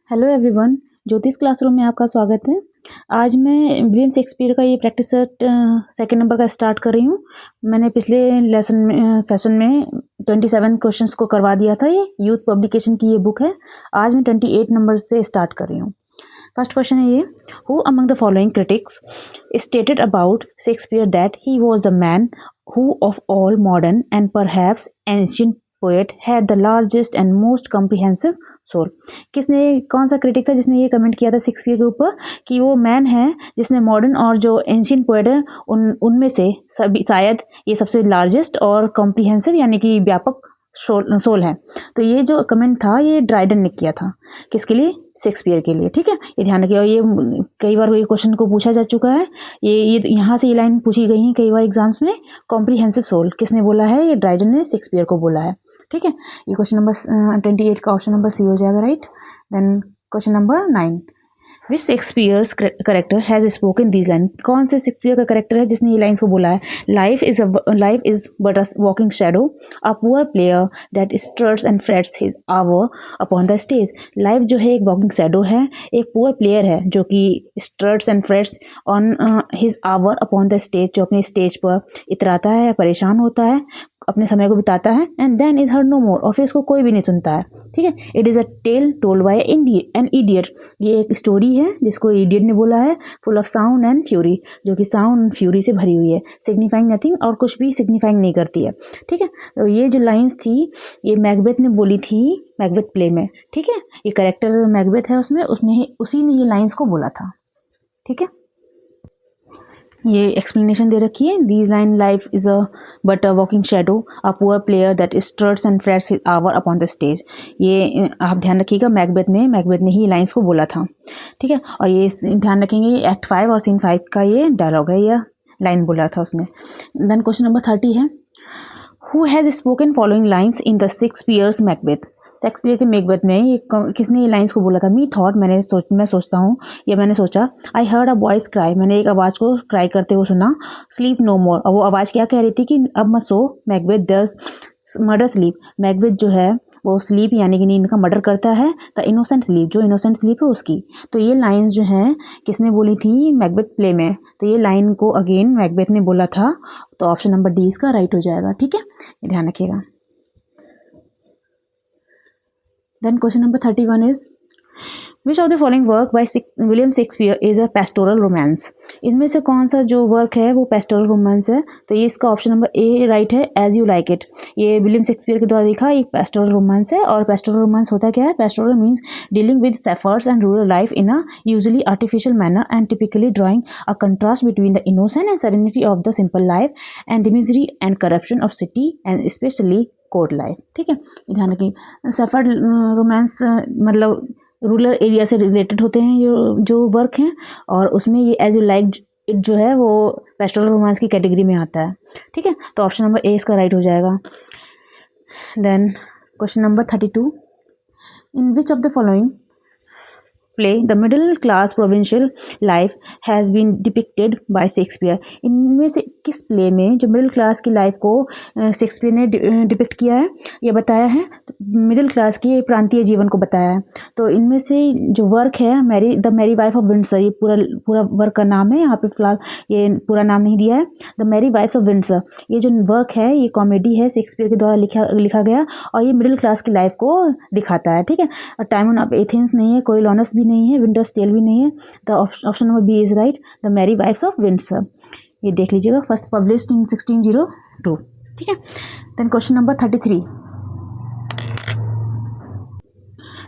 Hello everyone, ज्योतिष classroom में आपका स्वागत है। आज मैं विलियम शेक्सपियर का ये प्रैक्टिस सेट सेकेंड नंबर का स्टार्ट कर रही हूँ। मैंने पिछले सेशन में 27 क्वेश्चंस को करवा दिया था। ये यूथ पब्लिकेशन की ये बुक है। आज मैं 28 नंबर से स्टार्ट कर रही हूँ। फर्स्ट क्वेश्चन है ये, who among the following critics stated about Shakespeare that he was the man who of all modern and perhaps ancient poet had the largest and most comprehensive soul. किसने, कौन सा critic था जिसने ये comment किया था शेक्सपियर के ऊपर कि वो मैन है जिसने मॉडर्न और जो एंशिएंट पोएट है उनमें से सभी शायद ये सबसे लार्जेस्ट और कॉम्प्रिहेंसिव यानी कि व्यापक सोल है। तो ये जो कमेंट था ये ड्राइडन ने किया था। किसके लिए? शेक्सपियर के लिए। ठीक है, ये ध्यान रखिए। और ये कई बार ये क्वेश्चन को पूछा जा चुका है। ये यहाँ से ये लाइन पूछी गई है कई बार एग्जाम्स में। कॉम्प्रिहेंसिव सोल किसने बोला है? ये ड्राइडन ने शेक्सपियर को बोला है। ठीक है, ये क्वेश्चन नंबर 28 का ऑप्शन नंबर सी हो जाएगा, right. Then question number 9, which Shakespeare's character has spoken these line. कौन से शेक्सपियर का करेक्टर है जिसने ये लाइन्स को बोला है? Life is but a walking shadow, a poor player that struts and frets his hour upon the stage. Life जो है एक वॉकिंग शैडो है, एक पुअर प्लेयर है जो कि struts and frets on his hour upon the stage, जो अपने स्टेज पर इतराता है, परेशान होता है, अपने समय को बिताता है। And then is heard no more, और फिर इसको कोई भी नहीं सुनता है। ठीक है, it is a tale told by an idiot. ये एक स्टोरी है जिसको इडियट ने बोला है, full of sound and fury, जो कि साउंड एंड फ्यूरी से भरी हुई है, सिग्निफाइंग नथिंग, और कुछ भी सिग्निफाइंग नहीं करती है। ठीक है, तो ये जो लाइन्स थी ये मैकबेथ ने बोली थी, मैकबेथ प्ले में। ठीक है, ये करेक्टर मैकबेथ है उसमें उसी ने ये लाइन्स को बोला था। ठीक है, ये एक्सप्लेनेशन दे रखी है। These line, life is a but a walking shadow, a poor player that struts and frets his hour upon the stage. ये आप ध्यान रखिएगा, मैकबेथ ने ही लाइन्स को बोला था। ठीक है, और ये ध्यान रखेंगे एक्ट 5 और सीन 5 का ये डायलॉग है, यह लाइन बोला था उसने। देन क्वेश्चन नंबर 30 है, who has spoken following lines in the Shakespeare's Macbeth. Shakespeare के मैकबेथ में ये किसने ये लाइन्स को बोला था? मी थॉट, मैं सोचता हूँ, या मैंने सोचा। I heard a voice cry, मैंने एक आवाज़ को क्राई करते हुए सुना। स्लीप नो मोर, और वो आवाज़ क्या कह रही थी कि अब मत सो। Macbeth does murder sleep, Macbeth जो है वो स्लीप यानी कि नींद का मर्डर करता है। द इनोसेंट स्लीप, जो इनोसेंट स्लीप है उसकी। तो ये लाइन्स जो हैं किसने बोली थी? मैकबेथ प्ले में। तो ये लाइन को अगेन मैकबेथ ने बोला था। तो ऑप्शन नंबर डी इसका राइट हो जाएगा। ठीक है, ये ध्यान रखिएगा। Then question number 31 is, which of the following work by William Shakespeare is a pastoral romance. इनमें से कौन सा जो वर्क है वो पेस्टोरल रोमांस है? तो ये इसका ऑप्शन नंबर ए राइट है, एज यू लाइक इट। ये विलियम शेक्सपियर के द्वारा लिखा एक पेस्टोरल रोमांस है। और पेस्टोरल रोमांस होता क्या है? Pastoral means dealing with shepherds and rural life in a usually artificial manner and typically drawing a contrast between the innocent and serenity of the simple life and the misery and corruption of city and especially court life. ठीक है, ध्यान रखिए। Shepherd romance मतलब rural area से related होते हैं जो work हैं, और उसमें ये एज यू लाइक इट जो है वो पेस्टोरल रोमांस की कैटेगरी में आता है। ठीक है, तो ऑप्शन नंबर ए इसका राइट हो जाएगा। Then question number 32, in which of the following play the middle class provincial life has been depicted by Shakespeare. इनमें से किस प्ले में जो मिडिल क्लास की लाइफ को शेक्सपियर ने डिपिक्ट किया है, ये बताया है? मिडिल क्लास की प्रांतीय जीवन को बताया है। तो इनमें से जो वर्क है the merry wife of Windsor, ये पूरा वर्क का नाम है। यहाँ पे फिलहाल ये पूरा नाम नहीं दिया है। The Mary wives of Windsor, ये जो वर्क है ये कॉमेडी है, शेक्सपियर के द्वारा लिखा गया, और ये मिडिल क्लास की लाइफ को दिखाता है। ठीक है, टाइमन ऑफ एथेंस नहीं है, कोई लॉनस भी नहीं है, विंटर्स टेल भी नहीं है। The option number B is right, the Mary wives of Windsor. ये देख लीजिएगा, फर्स्ट पब्लिश्ड इन 1602। ठीक है, then question number 33।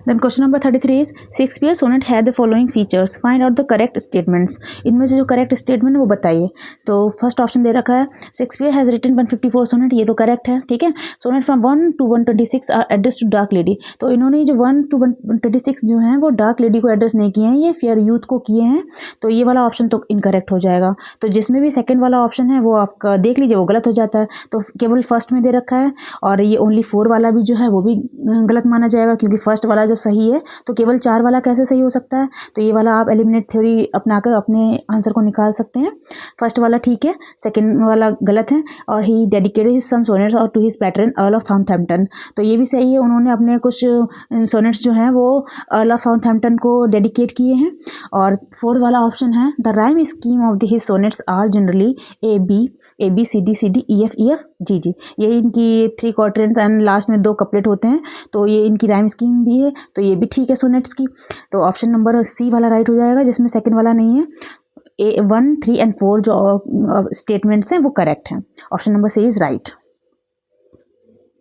Then question number 33 is, Shakespeare's sonnet had the following features. Find out the correct statements. इनमें से जो correct statement है वो बताइए। तो फर्स्ट ऑप्शन दे रखा है, शेक्सपियर हैज़ रिटन 154 सोनेट, ये तो करेक्ट है। ठीक है, sonnet from 1 to 126 are address to dark lady. तो इन्होंने जो 1 to 126 जो हैं वो डार्क लेडी को एड्रेस नहीं किए हैं, ये फेयर यूथ को किए हैं। तो ये वाला ऑप्शन तो इनकरेक्ट हो जाएगा। तो जिसमें भी सेकेंड वाला ऑप्शन है वो आपका देख लीजिए, वो गलत हो जाता है। तो केवल फर्स्ट में दे रखा है, और ये ओनली 4 वाला भी जो है वो भी गलत माना जाएगा, क्योंकि फर्स्ट वाला जो जब सही है तो केवल 4 वाला कैसे सही हो सकता है, तो ये वाला आप एलिमिनेट थ्योरी अपनाकर अपने आंसर को निकाल सकते हैं। फर्स्ट वाला ठीक है, सेकंड वाला गलत है। और ही डेडिकेटेड हिज सम सोनेट्स और to his patron earl of Southampton, तो ये भी सही है, उन्होंने अपने कुछ सोनेट्स जो हैं वो अर्ल ऑफ साउथहैम्पटन को डेडिकेट किए हैं। और फोर्थ वाला ऑप्शन है the rhyme scheme of his sonnets are generally A B C D E F G G, ये इनकी 3 क्वार्टरेंट्स एंड लास्ट में 2 कपलेट होते हैं, तो ये इनकी राइम स्कीम भी है, तो ये भी ठीक है सोनेट्स की। तो ऑप्शन नंबर सी वाला राइट हो जाएगा, जिसमें सेकंड वाला नहीं है। ए 1, 3 एंड 4 जो स्टेटमेंट्स हैं वो करेक्ट हैं। Option number C is right.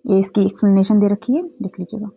ये इसकी एक्सप्लेनेशन दे रखी है, देख लीजिएगा।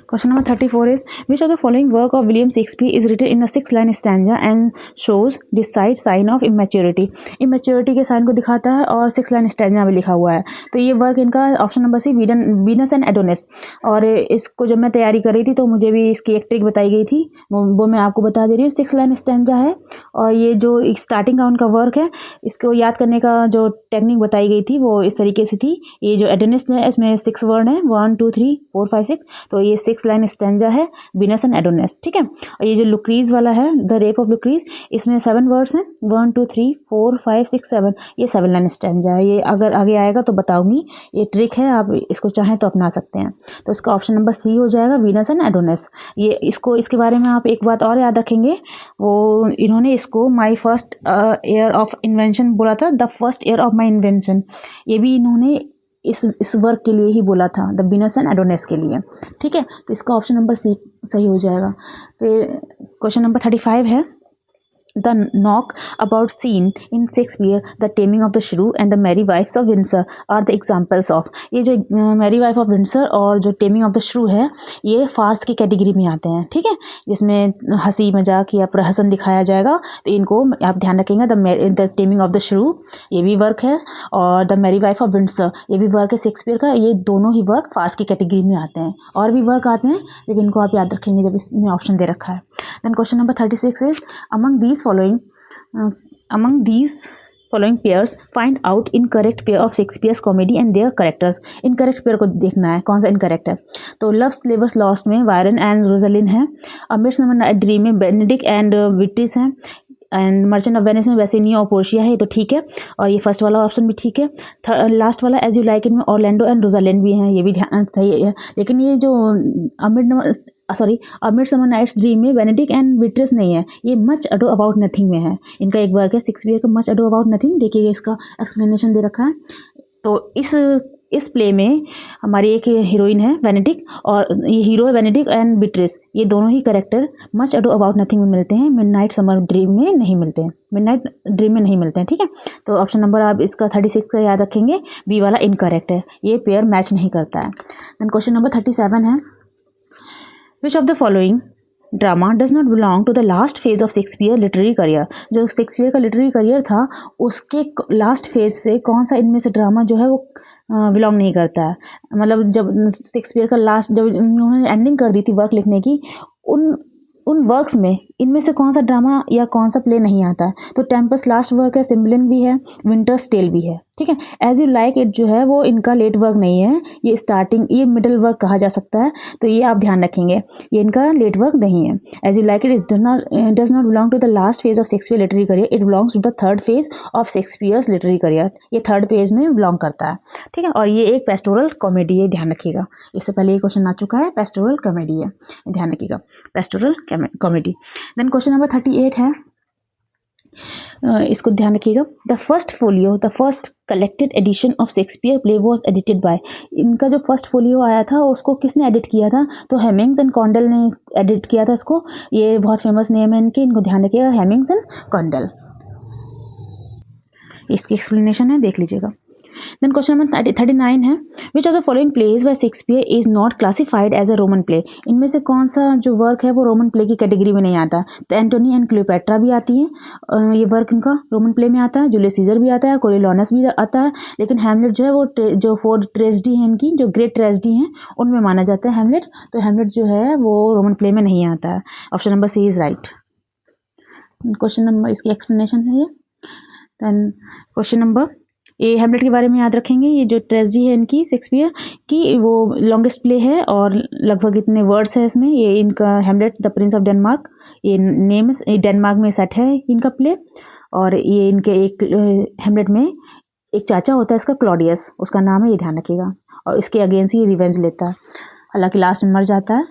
Question number 34 is which of the following work of William Shakespeare is written in a 6-line stanza and shows this side sign of immaturity? Immaturity के sign को दिखाता है और 6-line stanza में लिखा हुआ है। तो ये वर्क इनका option number C Venus and Adonis. और इसको जब मैं तैयारी कर रही थी तो मुझे भी इसकी एक ट्रिक बताई गई थी, वो मैं आपको बता दे रही हूँ। 6-line stanza है और ये जो स्टार्टिंग का उनका वर्क है, इसको याद करने का जो टेक्निक बताई गई थी वो इस तरीके से थी। ये जो एडोनिस है इसमें 6 वर्ड है, 1 2 3 4 5 6, तो ये 6-line स्टैंजा है वीनस एंड एडोनिस, ठीक है। और ये जो लुक्रीज वाला है द रेप ऑफ लुक्रीज, इसमें 7 वर्ड्स हैं, 1 2 3 4 5 6 7, ये 7-line स्टैंजा है। ये अगर आगे आएगा तो बताऊंगी, ये ट्रिक है, आप इसको चाहें तो अपना सकते हैं। तो इसका ऑप्शन नंबर सी हो जाएगा वीनस एंड एडोनिस। ये इसको इसके बारे में आप एक बात और याद रखेंगे, वो इन्होंने इसको my first year of invention बोला था, the first year of my invention, ये भी इन्होंने इस वर्क के लिए ही बोला था, द वीनस एंड एडोनिस के लिए, ठीक है। तो इसका ऑप्शन नंबर सी सही हो जाएगा। फिर क्वेश्चन नंबर 35 है the knock about scene in Shakespeare, the Taming of the Shrew and the Mary wives of Windsor are the examples of. ये जो मैरी वाइफ ऑफ विंडसर और जो टेमिंग ऑफ द श्रू है ये फार्स की कैटेगरी में आते हैं, ठीक है, जिसमें हंसी मजाक या प्रहसन दिखाया जाएगा, तो इनको आप ध्यान रखेंगे। द टेमिंग ऑफ द श्रू ये भी वर्क है, और the merry wife of Windsor ये भी वर्क है शेक्सपियर का। ये दोनों ही वर्क फार्स की कैटेगरी में आते हैं, और भी वर्क आते हैं लेकिन इनको आप याद रखेंगे जब इसमें ऑप्शन दे रखा है। Then question number 36 is among these following pairs find out incorrect pair of Shakespeare's comedy and their characters। incorrect pair को देखना है कौन सा incorrect है। तो लव स्लीवर्स लॉस्ट में वायरन एंड रोजालिन है, मिडसमर नाइट ड्रीम में बेनेडिक्ट एंड विट्रिस है, एंड मर्चेंट ऑफ वेनिस में वेसिनिया और पोर्शिया है, तो ठीक है। और ये फर्स्ट वाला ऑप्शन भी ठीक है। लास्ट वाला एज यू लाइक इट में ऑरलैंडो एंड रोजालिन भी हैं, ये भी ध्यान सही है। लेकिन ये जो मिडसमर नाइट्स ड्रीम में बेनेडिक्ट एंड विट्रिस नहीं है, ये मच अडो अबाउट नथिंग में है। इनका एक वर्क है शेक्सपियर का मच अडो अबाउट नथिंग, देखिए इसका एक्सप्लेनेशन दे रखा है। तो इस प्ले में हमारी एक हीरोइन है बेनेडिक्ट, और ये हीरो है बेनेडिक्ट एंड बिट्रिस, ये दोनों ही कैरेक्टर मच अडो अबाउट नथिंग में मिलते हैं, मिडनाइट समर ड्रीम में नहीं मिलते हैं, मिडनाइट ड्रीम में नहीं मिलते हैं, ठीक है। तो ऑप्शन नंबर आप इसका 36 का याद रखेंगे, बी वाला इनकरेक्ट है, ये पेयर मैच नहीं करता है। देन क्वेश्चन नंबर 37 है which of the following drama does not belong to the last phase of Shakespeare literary career. जो शेक्सपियर का लिटरेरी करियर था उसके लास्ट फेज से कौन सा इनमें से ड्रामा जो है वो बिलोंग नहीं करता है। मतलब जब शेक्सपियर का लास्ट, जब उन्होंने एंडिंग कर दी थी वर्क लिखने की, उन वर्क्स में इनमें से कौन सा ड्रामा या कौन सा प्ले नहीं आता है। तो टेम्पस लास्ट वर्क है, सिम्बलिन भी है, विंटर्स टेल भी है, ठीक है। एज यू लाइक इट जो है वो इनका लेट वर्क नहीं है, ये स्टार्टिंग, ये मिडिल वर्क कहा जा सकता है, तो ये आप ध्यान रखेंगे, ये इनका लेट वर्क नहीं है। As you like it does not belong to the last phase of Shakespeare literary career, it belongs to the third phase of Shakespeare's literary career, ये थर्ड फेज में बिलोंग करता है, ठीक है। और ये एक पेस्टोरल कॉमेडी है, ध्यान रखिएगा, इससे पहले ये क्वेश्चन आ चुका है, पेस्टोरल कॉमेडी है, ध्यान रखिएगा, pastoral comedy. Then question number 38 है, इसको ध्यान रखिएगा, the first folio, the first collected edition of Shakespeare play was edited by. इनका जो फर्स्ट फोलियो आया था उसको किसने एडिट किया था, तो हेमिंग्स एंड कॉन्डल ने एडिट किया था इसको, ये बहुत फेमस नेम है इनके, इनको ध्यान रखिएगा, हेमिंग्स एंड कॉन्डल। इसकी एक्सप्लेनेशन है, देख लीजिएगा। देन क्वेश्चन नंबर 39 है which of the following plays by Shakespeare is not classified as a Roman play. इनमें से कौन सा जो वर्क है वो रोमन प्ले की कैटेगरी में नहीं आता। तो एंटोनी एंड क्लियोपेट्रा भी आती है, ये वर्क इनका रोमन प्ले में आता है, जूलियस सीजर भी आता है, कोरियोलानस भी आता है, लेकिन हैमलेट जो है वो जो 4 ट्रेजेडी है इनकी, जो ग्रेट ट्रेजेडी हैं उनमें माना जाता है हैमलेट, तो हैमलेट जो है वो रोमन प्ले में नहीं आता है। Option number C is right. Question number, इसकी एक्सप्लेनेशन है ये। देन क्वेश्चन नंबर ये हेमलेट के बारे में याद रखेंगे। ये जो ट्रेजेडी है इनकी शेक्सपियर की, वो लॉन्गेस्ट प्ले है और लगभग इतने वर्ड्स है इसमें। ये इनका हेमलेट द प्रिंस ऑफ डेनमार्क, ये नेम डेनमार्क में सेट है इनका प्ले। और ये इनके एक हेमलेट में एक चाचा होता है इसका, क्लॉडियस उसका नाम है, ये ध्यान रखिएगा। और इसके अगेंस्ट ये रिवेंज लेता है, हालांकि लास्ट में मर जाता है।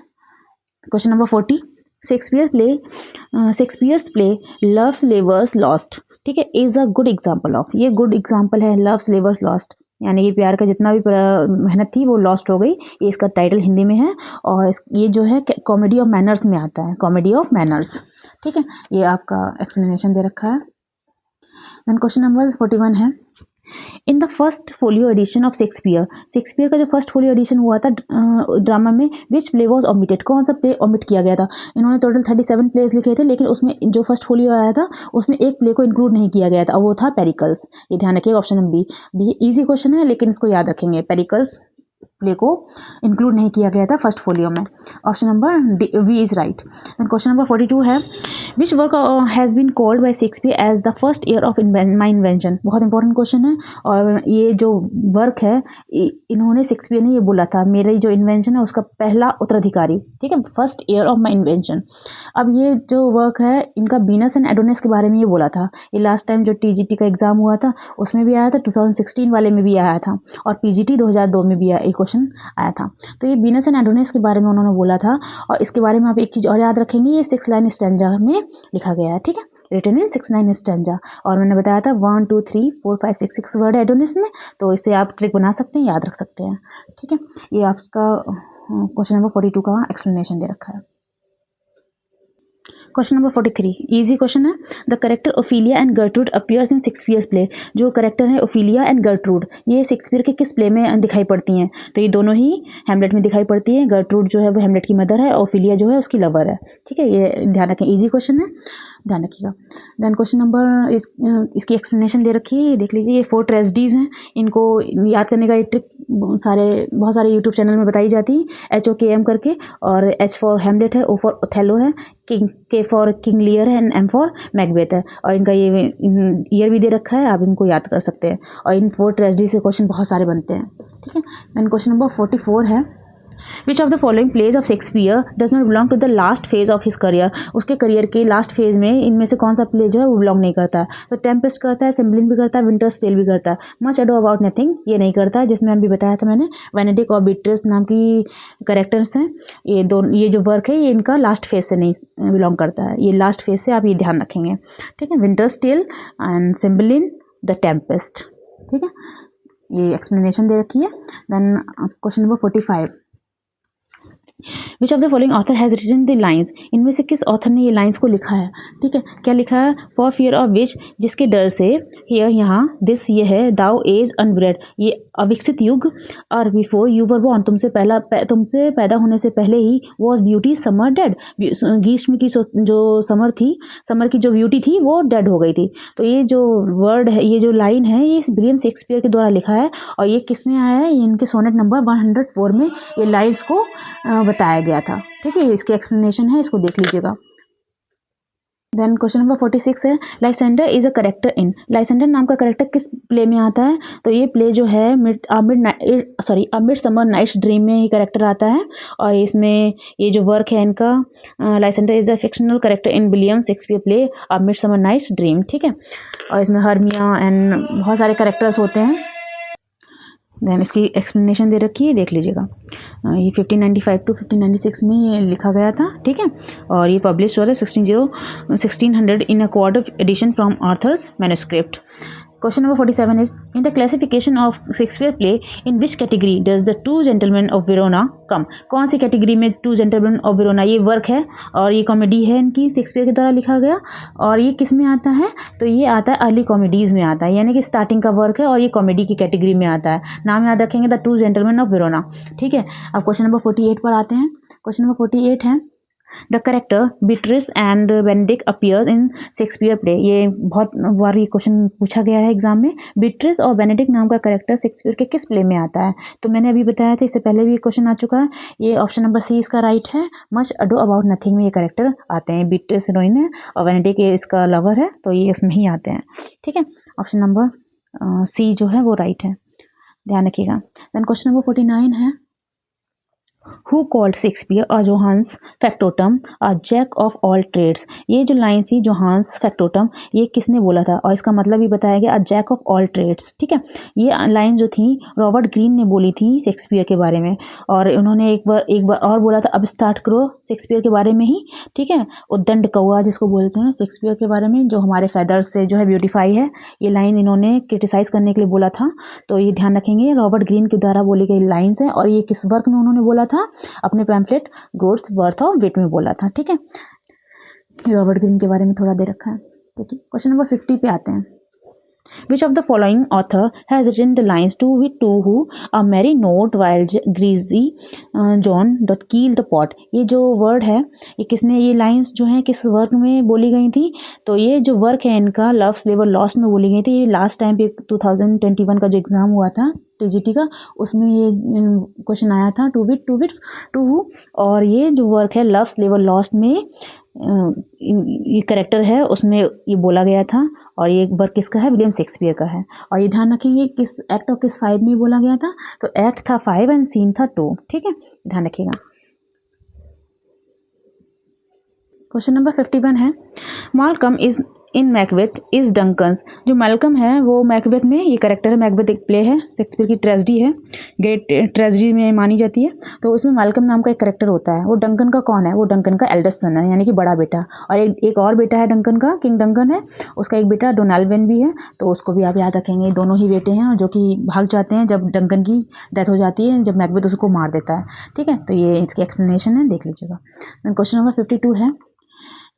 Question number 40, Shakespeare's play love labours lost, ठीक है, is a good example of, ये गुड एग्जाम्पल है लव स्लेवर्स लॉस्ट, यानी कि प्यार का जितना भी मेहनत थी वो लॉस्ट हो गई। ये इसका टाइटल हिंदी में है और ये जो है कॉमेडी ऑफ मैनर्स में आता है, कॉमेडी ऑफ मैनर्स, ठीक है। ये आपका एक्सप्लेनेशन दे रखा है। देन क्वेश्चन नंबर 41 है, in the first folio edition of Shakespeare का जो फर्स्ट फोलियो एडिशन हुआ था ड्रामा में, विच प्ले वॉज ओमिटेड, कौन सा प्ले ओमिट किया गया था। इन्होंने टोटल 37 प्लेस लिखे थे, लेकिन उसमें जो फर्स्ट फोलियो आया था उसमें एक प्ले को इंक्लूड नहीं किया गया था, वो था पेरिकल्स। ये ध्यान रखिएगा, option number be easy question है लेकिन इसको याद रखेंगे, पेरिकल्स प्ले को इंक्लूड नहीं किया गया था फर्स्ट फोलियो में। Option number B is right. Question number 42 है, which work has been called by Shakespeare as the first year of my invention, बहुत इंपॉर्टेंट क्वेश्चन है। और ये जो वर्क है इन्होंने शेक्सपियर ने ये बोला था मेरी जो इन्वेंशन है उसका पहला उत्तराधिकारी, ठीक है, first year of my invention. अब ये जो वर्क है इनका वीनस एंड एडोनिस के बारे में ये बोला था। ये लास्ट टाइम जो टीजीटी का एग्जाम हुआ था उसमें भी आया था, 2016 वाले में भी आया था, और पीजीटी 2002 में भी क्वेश्चन आया था। तो ये वीनस एंड एडोनिस के बारे में उन्होंने बोला था। और इसके बारे में आप एक चीज़ और याद रखेंगे, ये 6 लाइन स्टैंजा में लिखा गया है, ठीक है, रिटन इन 6 लाइन स्टैंजा। और मैंने बताया था 1 2 3 4 5 6 वर्ड है एडोनिस में, तो इससे आप ट्रिक बना सकते हैं, याद रख सकते हैं, ठीक है। ये आपका क्वेश्चन नंबर 42 का एक्सप्लेनेशन दे रखा है। क्वेश्चन नंबर 43 इजी क्वेश्चन है, the character Ophelia and Gertrude appears in Shakespeare's play, जो करेक्टर है ओफिलिया एंड गर्ट्रूड ये शेक्सपियर के किस प्ले में दिखाई पड़ती हैं। तो ये दोनों ही हेमलेट में दिखाई पड़ती है। गर्ट्रूड जो है वो हेमलेट की मदर है, ओफिलिया जो है उसकी लवर है, ठीक है, ये ध्यान रखें, इजी क्वेश्चन है, ध्यान रखिएगा। देन क्वेश्चन नंबर इसकी एक्सप्लेनेशन दे रखी है, देख लीजिए। ये 4 ट्रेजेडीज़ हैं, इनको याद करने का एक ट्रिक बहुत सारे यूट्यूब चैनल में बताई जाती है, HOKM करके। और H फॉर हेमलेट है, O फॉर ओथेलो है, K फॉर किंग लियर है, एंड M फॉर मैकबेथ है। और इनका ये ईयर भी दे रखा है, आप इनको याद कर सकते हैं। और इन 4 ट्रेजेडी से क्वेश्चन बहुत सारे बनते हैं, ठीक है। देन क्वेश्चन नंबर 44 है, which of the following plays of Shakespeare does not belong to the last phase of his career, उसके करियर के लास्ट फेज में इनमें से कौन सा प्ले जो है वो बिलोंग नहीं करता है। तो टेम्पेस्ट करता है, सिम्बलिन भी करता है, विंटर्स टेल भी करता है, मच अडो अबाउट नथिंग ये नहीं करता है, जिसमें अभी बताया था मैंने, वेनेडिक और बीट्रिस नाम की करेक्टर्स हैं। ये जो वर्क है ये इनका लास्ट फेज से नहीं बिलोंग करता है, ये लास्ट फेज से आप ये ध्यान रखेंगे, ठीक है। Winter's tale and Cymbeline, the tempest, ठीक है, ये एक्सप्लेनेशन दे रखी है। Then question number 45, which of the following author has written the lines, इनमें से किस ऑथर ने ये लाइन्स को लिखा है, ठीक है। क्या लिखा है, फॉर फियर ऑफ विच, जिसके डर से, हियर यहाँ, दिस ये है, दाउ एज अनब्रेड ये अविकसित युग, और बिफोर यू वर बॉर्न तुमसे तुमसे पैदा होने से पहले ही, वॉज ब्यूटी समर डेड, ग्रीष्म की जो समर की जो ब्यूटी थी वो डेड हो गई थी। तो ये जो वर्ड है, ये जो लाइन है, ये विलियम शेक्सपियर के द्वारा लिखा है। और ये किस में आया है, इनके सोनेट नंबर 104 में ये लाइन्स को बताया गया था, ठीक है। इसकी एक्सप्लेनेशन है, इसको देख लीजिएगा। देन क्वेश्चन नंबर 46 है, Lysander is a character in, Lysander नाम का करेक्टर किस प्ले में आता है। तो ये प्ले जो है मिड समर नाइट्स ड्रीम में ये करेक्टर आता है। और इसमें ये जो वर्क है इनका, Lysander is a fictional character in William Shakespeare play a midsummer night's dream, ठीक है। और इसमें हर्मिया एंड बहुत सारे करेक्टर्स होते हैं। देन इसकी एक्सप्लेनेशन दे रखी है, देख लीजिएगा। ये 1595 टू 1596 में ये लिखा गया था, ठीक है। और ये पब्लिश हुआ था 1600 in a quarto edition from author's manuscript. Question number 47 is, in the classification of Shakespeare play in which category does the Two Gentlemen of Verona come, कौन सी कैटेगरी में टू जेंटलमैन ऑफ वेरोना ये work है और ये comedy है इनकी, शेक्सपियर के द्वारा लिखा गया। और ये किस में आता है, तो ये आता है अर्ली कॉमेडीज़ में आता है, यानी कि स्टार्टिंग का वर्क है और ये कॉमेडी की कैटेगरी में आता है। नाम याद रखेंगे, the Two Gentlemen of Verona, ठीक है। अब क्वेश्चन नंबर 48 पर आते हैं। क्वेश्चन नंबर 48 है, the character Beatrice and Benedict appears in Shakespeare play, ये बहुत बार ये क्वेश्चन पूछा गया है एग्जाम में। बीट्रिस और बेनेडिक्ट नाम का करेक्टर शेक्सपियर के किस प्ले में आता है। तो मैंने अभी बताया था, इससे पहले भी क्वेश्चन आ चुका है। ये ऑप्शन नंबर सी इसका राइट है, मच अडो अबाउट नथिंग में ये करेक्टर आते हैं। बीट्रिस हीरोइन है और बेनेडिक्ट ये इसका लवर है, तो ये इसमें ही आते हैं, ठीक है। ऑप्शन नंबर सी जो है वो राइट है, ध्यान रखिएगा। देन क्वेश्चन नंबर 49 है, हु कॉल्ड शेक्सपियर और Johannes factotum a jack of all trades. ये जो लाइन थी जोहान्स फैक्टोटम, ये किसने बोला था और इसका मतलब भी बताया गया, a jack of all trades. ठीक है, ये लाइन जो थी रॉबर्ट ग्रीन ने बोली थी शेक्सपियर के बारे में, और उन्होंने एक बार और बोला था, अब स्टार्ट करो शेक्सपियर के बारे में ही। ठीक है, उद्दंड कौआ जिसको बोलते हैं शेक्सपियर के बारे में, जो हमारे फेदर्स से जो है ब्यूटीफाई है, ये लाइन इन्होंने क्रिटिसाइज करने के लिए बोला था। तो ये ध्यान रखेंगे, रॉबर्ट ग्रीन के द्वारा बोली गई लाइन्स है, और ये किस वर्क में उन्होंने बोला था, अपने पैम्फलेट ग्रोथ्स वर्थ ऑफ विट में बोला था। ठीक है, रॉबर्ट ग्रीन के बारे में थोड़ा दे रखा है। ठीक है, क्वेश्चन नंबर 50 पे आते हैं। Which of the following author has written the lines to with to who a merry note while greasy John dot keel the pot। ये जो वर्ड है, ये किसने, ये लाइंस जो हैं किस वर्क में बोली गई थी, तो ये जो वर्क है इनका लव्स दे वर लॉस्ट में बोली गई थी। ये लास्ट टाइम पे 2021 का जो एग्ज़ाम हुआ था टीजीटी का, उसमें ये क्वेश्चन आया था, टू विट टू हु, और ये जो वर्क है लव्स दे वर लॉस्ट में ये करेक्टर है उसमें ये बोला गया था, और ये वर्क किसका है, विलियम शेक्सपियर का है। और ये ध्यान रखेंगे किस एक्ट और किस 5 में बोला गया था, तो एक्ट था 5 एंड सीन था 2। ठीक है, ध्यान रखिएगा। क्वेश्चन नंबर 51 है, Malcolm is in Macbeth is Duncan's. जो मालकम है वो मैकबेथ में, ये करेक्टर है, मैकबेथ एक प्ले है, शेक्सपियर की ट्रेजेडी है, ग्रेट ट्रेजेडी में मानी जाती है। तो उसमें मालकम नाम का एक करेक्टर होता है, वो डंकन का कौन है, वो डंकन का एल्डेस्ट सन है, यानी कि बड़ा बेटा। और एक और बेटा है डंकन का, किंग डंकन है, उसका एक बेटा डोनाल्डवेन भी है, तो उसको भी आप याद रखेंगे। दोनों ही बेटे हैं जो कि भाग जाते हैं जब डंकन की डेथ हो जाती है, जब मैकबेथ उसको मार देता है। ठीक है, तो ये इसकी एक्सप्लेनेशन है, देख लीजिएगा। क्वेश्चन नंबर 52 है,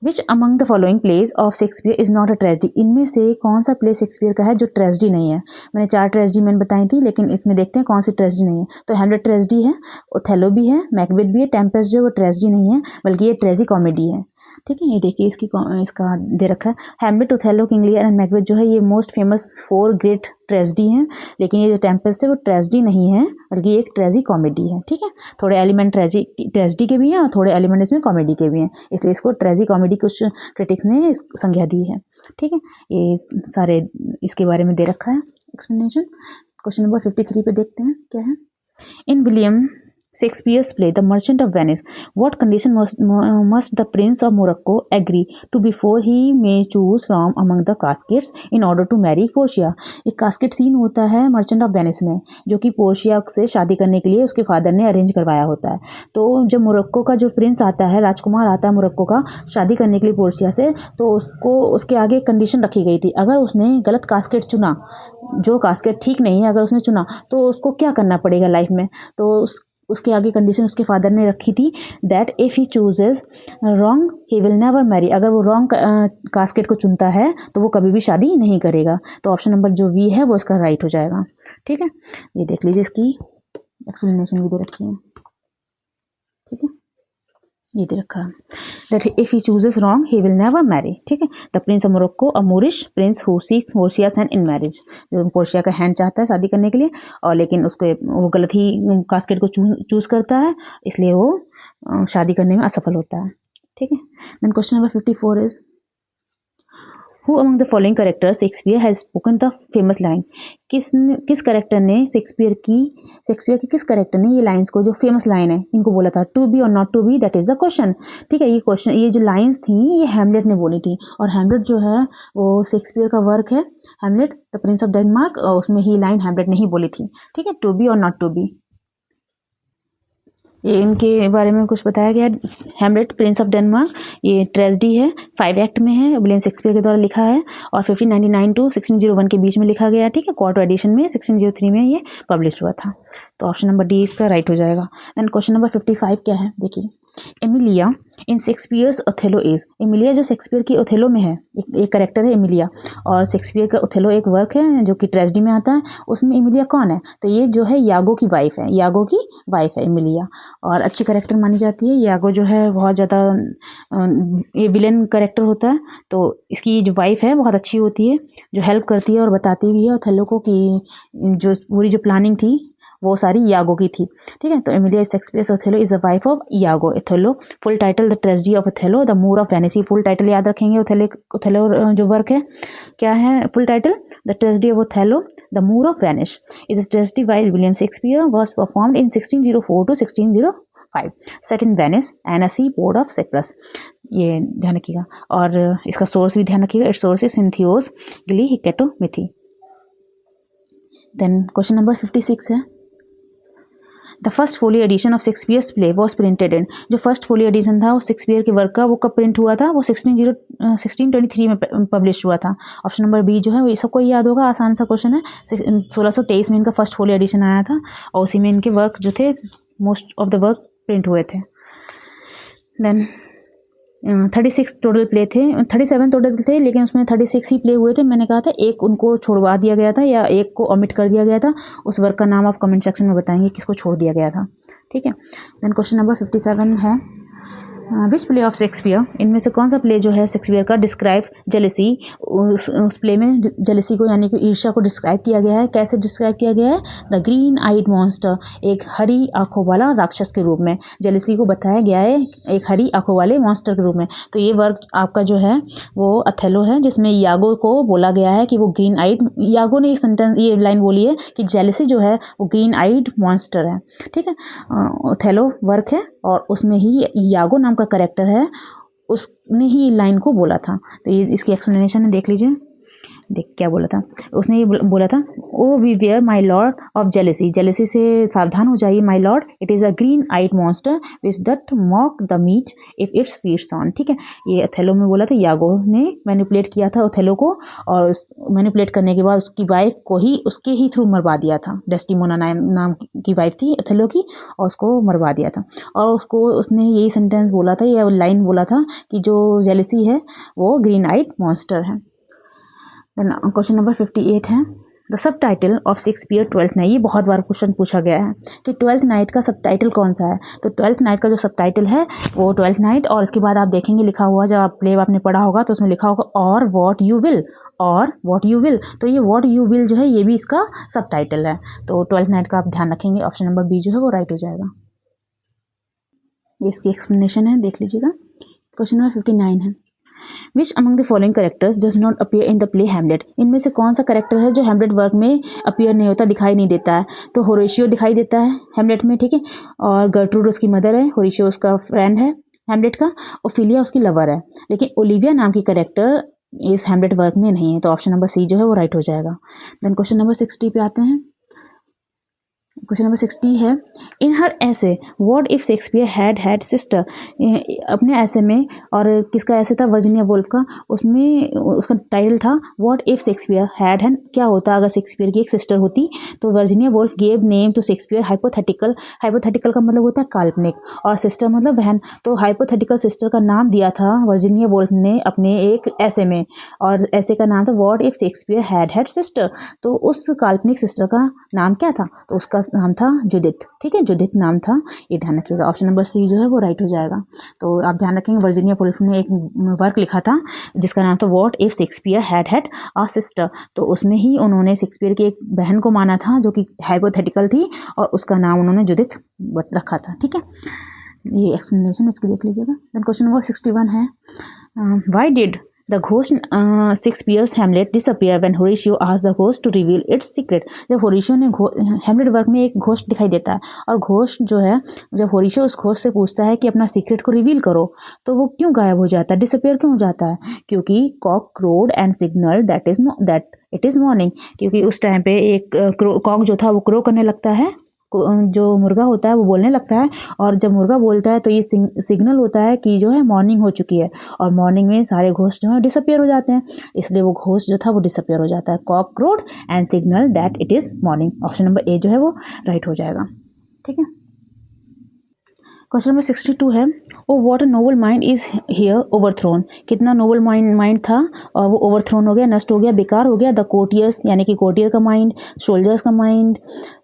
which among the following plays of Shakespeare is not a tragedy. इनमें से कौन सा प्ले शेक्सपियर का है जो ट्रेजेडी नहीं है। मैंने 4 ट्रेजेडी मैंने बताई थी, लेकिन इसमें देखते हैं कौन सी ट्रेजेडी नहीं है। तो हैमलेट ट्रेजेडी है, ओथेलो भी है, मैकबेथ भी है, टेम्पेस्ट जो वो ट्रेजेडी नहीं है बल्कि ये ट्रेजी कॉमेडी है। ठीक है, ये देखिए इसका दे रखा है, Hamlet, Othello, King Lear and Macbeth जो है ये मोस्ट फेमस 4 ग्रेट ट्रेजेडी हैं, लेकिन ये जो टेम्पेस्ट है वो ट्रेजेडी नहीं है बल्कि एक ट्रेजी कॉमेडी है। ठीक है, थोड़े एलिमेंट ट्रेजेडी के भी हैं और थोड़े एलिमेंट इसमें कॉमेडी के भी हैं, इसलिए इसको ट्रेजी कॉमेडी कुछ क्रिटिक्स ने संज्ञा दी है। ठीक है, ये सारे इसके बारे में दे रखा है एक्सप्लेनेशन। क्वेश्चन नंबर 53 पे देखते हैं क्या है। इन William Shakespeare's play The Merchant of Venice, what condition must the Prince of Morocco agree to before he may choose from among the caskets in order to marry Portia। एक casket scene होता है merchant of Venice में, जो कि Portia से शादी करने के लिए उसके फादर ने अरेंज करवाया होता है। तो जब मोरक्को का जो प्रिंस आता है, राजकुमार आता है मोरक्को का शादी करने के लिए पोर्शिया से, तो उसको उसके आगे कंडीशन रखी गई थी, अगर उसने गलत कास्केट चुना, जो कास्केट ठीक नहीं है अगर उसने चुना, तो उसको क्या करना पड़ेगा लाइफ में। तो उसके आगे कंडीशन उसके फादर ने रखी थी, that if he chooses wrong he will never marry. अगर वो रॉन्ग कास्केट को चुनता है तो वो कभी भी शादी नहीं करेगा। तो ऑप्शन नंबर जो वी है वो इसका राइट हो जाएगा। ठीक है, ये देख लीजिए, इसकी एक्सप्लेनेशन भी दे रखी है। ठीक है, ये दे रखा है, that if he chooses wrong he will never marry. ठीक है, the Prince of Morocco a Moorish prince who seeks Portia's hand in marriage. जो पोर्शिया का हैंड चाहता है शादी करने के लिए, और लेकिन उसको वो गलत ही कास्केट को चूज करता है, इसलिए वो शादी करने में असफल होता है। ठीक है, then question number 54 is, who among the following characters Shakespeare has spoken the famous line. किस करेक्टर ने शेक्सपियर के किस करेक्टर ने ये लाइंस को, जो फेमस लाइन है, इनको बोला था, टू बी और not to be, that is the question. ठीक है, ये जो लाइंस थी ये हैमलेट ने बोली थी, और हैमलेट जो है वो शेक्सपियर का वर्क है, Hamlet the Prince of Denmark, उसमें ही लाइन हैमलेट ने ही बोली थी। ठीक है, टू बी और नॉट टू बी, ये इनके बारे में कुछ बताया गया। हैमलेट प्रिंस ऑफ डेनमार्क ये ट्रेजेडी है, 5 एक्ट में है, विलियम शेक्सपियर के द्वारा लिखा है, और 1599 टू 1601 के बीच में लिखा गया। ठीक है, क्वार्टर एडिशन में 1603 में ये पब्लिश हुआ था। तो ऑप्शन नंबर डी इसका राइट हो जाएगा। देन क्वेश्चन नंबर 55 क्या है, देखिए, Emilia in Shakespeare's Othello is. Emilia जो शेक्सपियर की ओथेलो में है, एक करेक्टर है एमिलिया, और शेक्सपियर का ओथेलो एक वर्क है जो कि ट्रेजेडी में आता है, उसमें एमिलिया कौन है, तो ये जो है यागो की वाइफ है, यागो की वाइफ है एमिलिया, और अच्छी करेक्टर मानी जाती है। यागो जो है बहुत ज़्यादा ये विलेन करेक्टर होता है, तो इसकी जो वाइफ है बहुत अच्छी होती है, जो हेल्प करती है और बताती भी है ओथेलो को कि जो पूरी जो प्लानिंग थी वो सारी यागो की थी, ठीक है। तो Emilia Shakespeare's Othello is the wife of Iago. Othello full title the tragedy of Othello the moor of Venice. Full title याद रखेंगे। ओथेलो जो वर्क है क्या है full title, the tragedy of Othello the moor of Venice is a tragedy by William Shakespeare was performed in 1604 to 1605 set in Venice and a seaport of Cyprus. ये ध्यान रखिएगा। और इसका source भी ध्यान रखिएगा। It's source is Cinthio's gli Hecatommithi. Then question number 56 है, the first folio edition of Shakespeare's play was printed in. जो फर्स्ट फोलियो एडिशन था वो शेक्सपियर के वर्क का वो कब प्रिंट हुआ था, वो 1623 में पब्लिश हुआ था। ऑप्शन नंबर बी जो है वो सबको याद होगा, आसान सा क्वेश्चन है। 1623 में इनका फर्स्ट फोलियो एडिशन आया था और उसी में इनके वर्क जो थे most of the work print हुए थे। देन 36 टोटल प्ले थे, 37 टोटल थे, लेकिन उसमें 36 ही प्ले हुए थे। मैंने कहा था एक उनको छोड़वा दिया गया था या एक को ओमिट कर दिया गया था। उस वर्क का नाम आप कमेंट सेक्शन में बताएंगे किसको छोड़ दिया गया था, ठीक है। देन क्वेश्चन नंबर 57 है, विच प्ले ऑफ शेक्सपियर, इनमें से कौन सा प्ले जो है शेक्सपियर का डिस्क्राइब जेलेसी, उस प्ले में जेलेसी को यानी कि ईर्ष्या को डिस्क्राइब किया गया है। कैसे डिस्क्राइब किया गया है, द ग्रीन आइड मॉन्स्टर, एक हरी आंखों वाला राक्षस के रूप में जेलेसी को बताया गया है एक हरी आंखों वाले मॉन्स्टर के रूप में। तो ये वर्क आपका जो है वो ओथेलो है, जिसमें यागो को बोला गया है कि वो ग्रीन आइड, यागो ने एक सेंटेंस ये लाइन बोली है कि जेलेसी जो है वो ग्रीन आइड मॉन्स्टर है, ठीक है। ओथेलो वर्क है और उसमें ही यागो नाम का करेक्टर है, उसने ही लाइन को बोला था। तो ये इसकी एक्सप्लेनेशन है, देख लीजिए। देख क्या बोला था उसने, ये बोला था, O beware my lord of jealousy, jealousy से सावधान हो जाइए my lord, it is a green eyed monster which doth mock the meat if its feeds on, ठीक है। ये ओथेलो में बोला था, यागो ने मैनिपुलेट किया था ओथेलो को और उस मैनिपुलेट करने के बाद उसकी वाइफ को ही उसके ही थ्रू मरवा दिया था। डेस्टिमोना नाम की वाइफ थी ओथेलो की और उसको मरवा दिया था। और उसको उसने यही सेंटेंस बोला था, यह लाइन बोला था कि जो जेलेसी है वो ग्रीन आइड मॉन्स्टर है। क्वेश्चन नंबर 58 है, the sub title of Shakespeare twelfth night. ये बहुत बार क्वेश्चन पूछा गया है कि ट्वेल्थ नाइट का सब टाइटल कौन सा है। तो ट्वेल्थ नाइट का जो सब टाइटल है वो ट्वेल्थ नाइट, और इसके बाद आप देखेंगे लिखा हुआ, जब आप प्ले आपने पढ़ा होगा तो उसमें लिखा होगा और वॉट यू विल, और वॉट यू विल। तो ये वॉट यू विल जो है ये भी इसका सब टाइटल है। तो ट्वेल्थ नाइट का आप ध्यान रखेंगे, ऑप्शन नंबर बी जो है वो राइट हो जाएगा। ये इसकी एक्सप्लेनेशन है, देख लीजिएगा। क्वेश्चन नंबर 59 है, which among the following characters does not appear in the play Hamlet. इनमें से कौन सा करेक्टर है जो हैमलेट वर्क में अपीयर नहीं होता, दिखाई नहीं देता है। तो होरेशियो दिखाई देता है हैमलेट में, ठीक है, और गर्ट्रूड उसकी मदर है, होरेशियो उसका फ्रेंड है हैमलेट का, ओफिलिया उसकी लवर है, लेकिन ओलिविया नाम की करेक्टर इस हैमलेट वर्क में नहीं है। तो ऑप्शन नंबर सी जो है वो राइट हो जाएगा। देन क्वेश्चन नंबर 60 पे आते हैं। क्वेश्चन नंबर 60 है, इन हर ऐसे what if Shakespeare had sister. अपने ऐसे में, और किसका ऐसे था, वर्जीनिया वुल्फ का, उसमें उसका टाइटल था व्हाट इफ शेक्सपियर हैड, क्या होता अगर शेक्सपियर की एक सिस्टर होती। तो Virginia Woolf gave name to Shakespeare hypothetical, hypothetical का मतलब होता है काल्पनिक और सिस्टर मतलब बहन। तो हाइपोथेटिकल सिस्टर का नाम दिया था वर्जीनिया वुल्फ ने अपने एक ऐसे में, और ऐसे का नाम था what if Shakespeare had sister. तो उस काल्पनिक सिस्टर का नाम क्या था, तो उसका नाम था जुडिथ, ठीक है, जुडिथ नाम था, ये ध्यान रखिएगा। ऑप्शन नंबर सी जो है वो राइट हो जाएगा। तो आप ध्यान रखेंगे वर्जीनिया वुल्फ ने एक वर्क लिखा था जिसका नाम था what if Shakespeare had a sister. तो उसमें ही उन्होंने शेक्सपियर की एक बहन को माना था जो कि हाइपोथेटिकल थी और उसका नाम उन्होंने जुडिथ रखा था, ठीक है। ये एक्सप्लेनेशन इसकी देख लीजिएगा। देन क्वेश्चन नंबर 61 है, why did The ghost Shakespeare's Hamlet disappear when Horatio asked the ghost to reveal its secret। जब होरेशियो ने हैमलेट वर्क में एक घोस्ट दिखाई देता है और घोस्ट जो है, जब होरेशियो उस घोस्ट से पूछता है कि अपना सीक्रेट को रिवील करो, तो वो क्यों गायब हो जाता है, डिसअपियर क्यों हो जाता है, क्योंकि cock crowed and signal that it is morning. क्योंकि उस टाइम पे एक कॉक जो था वो क्रो करने लगता है, जो मुर्गा होता है वो बोलने लगता है, और जब मुर्गा बोलता है तो ये सिग्नल होता है कि जो है मॉर्निंग हो चुकी है, और मॉर्निंग में सारे घोस्ट जो है डिसअपियर हो जाते हैं, इसलिए वो घोस्ट जो था वो डिसअपियर हो जाता है। Cock crowed and signal that it is morning, option number A जो है वो राइट हो जाएगा, ठीक है। क्वेश्चन नंबर 62 है, oh what a Nobel mind is here overthrown. कितना नोबल माइंड था और वो ओवरथ्रोन हो गया, नष्ट हो गया, बेकार हो गया। द कोर्टियर्स यानी कि कोर्टियर का माइंड, सोल्जर्स का माइंड,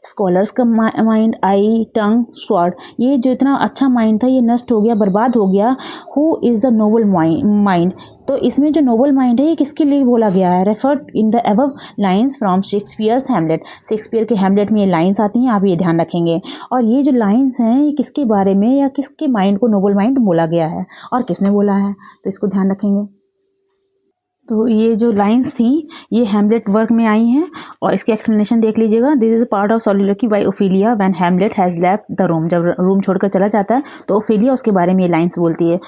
स्कॉलर्स का माइंड, आई, टंग, स्वॉर्ड, ये जो इतना अच्छा माइंड था ये नष्ट हो गया, बर्बाद हो गया। Who is the noble mind, तो इसमें जो नोबल माइंड है ये किसके लिए बोला गया है? Referred in the above lines from Shakespeare's Hamlet. Shakespeare के हैमलेट में ये लाइंस आती हैं, आप ये ध्यान रखेंगे। और ये जो लाइंस हैं ये किसके बारे में या किसके माइंड को नोबल माइंड बोला गया है और किसने बोला है, तो इसको ध्यान रखेंगे। तो ये जो लाइंस थी ये हैमलेट वर्क में आई हैं और इसकी एक्सप्लेनेशन देख लीजिएगा। This is a part of soliloquy by Ophelia when Hamlet has left the room. जब रूम छोड़कर चला जाता है तो ओफेलिया उसके बारे में ये लाइंस बोलती है।